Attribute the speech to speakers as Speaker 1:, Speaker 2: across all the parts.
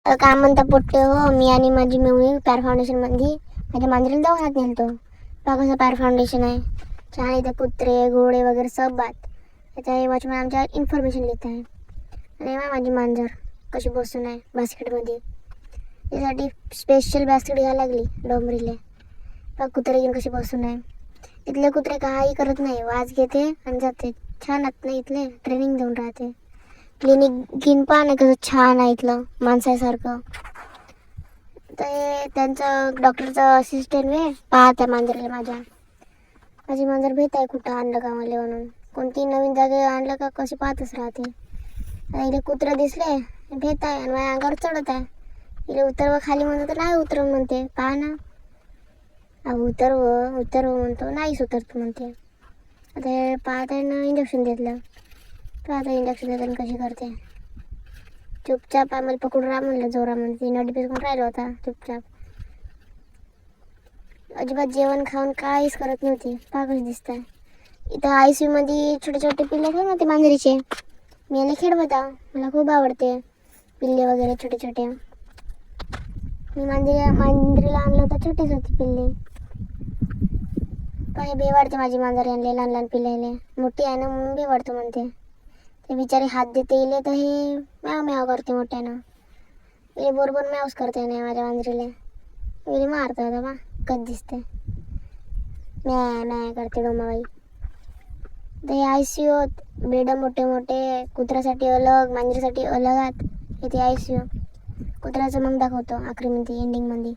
Speaker 1: काय म्हणता पोट्टे हो, मी आणि माझी मेवणी पॅर फाउंडेशन मध्ये माझ्या मांजरीला दवाखान्यात नेलतो. बघा कसं पॅर फाउंडेशन आहे, छान. इथे कुत्रे घोडे वगैरे सब बात. त्याच्या वॉचमॅन आमच्या इन्फॉर्मेशन लिहित आहे. आणि माझी मांजर कशी बसून आहे बास्केटमध्ये. त्यासाठी स्पेशल बास्केट घ्यायला लागली डोंबरीले. बघ कुत्रे घेऊन कशी बसून आहे. इथले कुत्रे काही करत नाही, वाज घेते आणि जाते. छान आत नाही, इथले ट्रेनिंग देऊन राहते. क्लिनिक घेऊन पहा ना कसं छान आहे इथलं माणसासारखं. ते त्यांचं डॉक्टरचं असिस्टंट वे पाहत आहे मांजरीला. माझी मांजर भेट आहे कुठं आणलं का मला म्हणून. कोणती नवीन जागे आणलं का कशी पाहतच राहते. आता इथे कुत्रं दिसले भेट आहे आणि माझ्या अंगावर चढत आहे. इथे उतरव खाली म्हणतो तर नाही उतरव म्हणते. पहा ना, उतरव म्हणतो, नाहीच उतरतो म्हणते. आता हे पाहत आहे ना, इंजेक्शन घेतलं. आता इंजेक्शन देताना कशी करते. चुपचाप आम्हाला पकडून राहा म्हणलं जोरा म्हणते. नडी पिसकून राहिलो होता चुपचाप. अजिबात जेवण खाऊन काहीच करत नव्हती. पागच दिसत आहे. इथं ICU मध्ये छोटे छोटे पिल्ले आहेत ना ते मांजरीचे. मी याला खेळवत आहो, मला खूप आवडते पिल्ले वगैरे छोटे छोटे. मी मांजरीला आणलं होतं, छोटीच होती पिल्ले. काही बेवाडते माझी मांजर आणले लहान लहान पिल्लेले. मोठी आहे ना म्हणून बेवाडतो म्हणते. ते बिचारी हात देते इले तर हे म्याव म्याव करते मोठ्यानं. इले बरोबर म्यावच करते नाही माझ्या मांजरीला. इले मारतो आता बा कधी दिसते. म्या म्या करते डोमाबाई. ते ICU बेड मोठे मोठे, कुत्र्यासाठी अलग मांजरीसाठी अलग आत. इथे ICU कुत्र्याचं मग दाखवतो आखरीमध्ये एंडिंगमध्ये.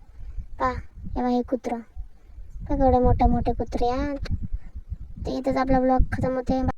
Speaker 1: पहा तेव्हा हे कुत्रं एवढे मोठे मोठे कुत्रे आहात. ते इथंच आपला ब्लॉग खतम होते.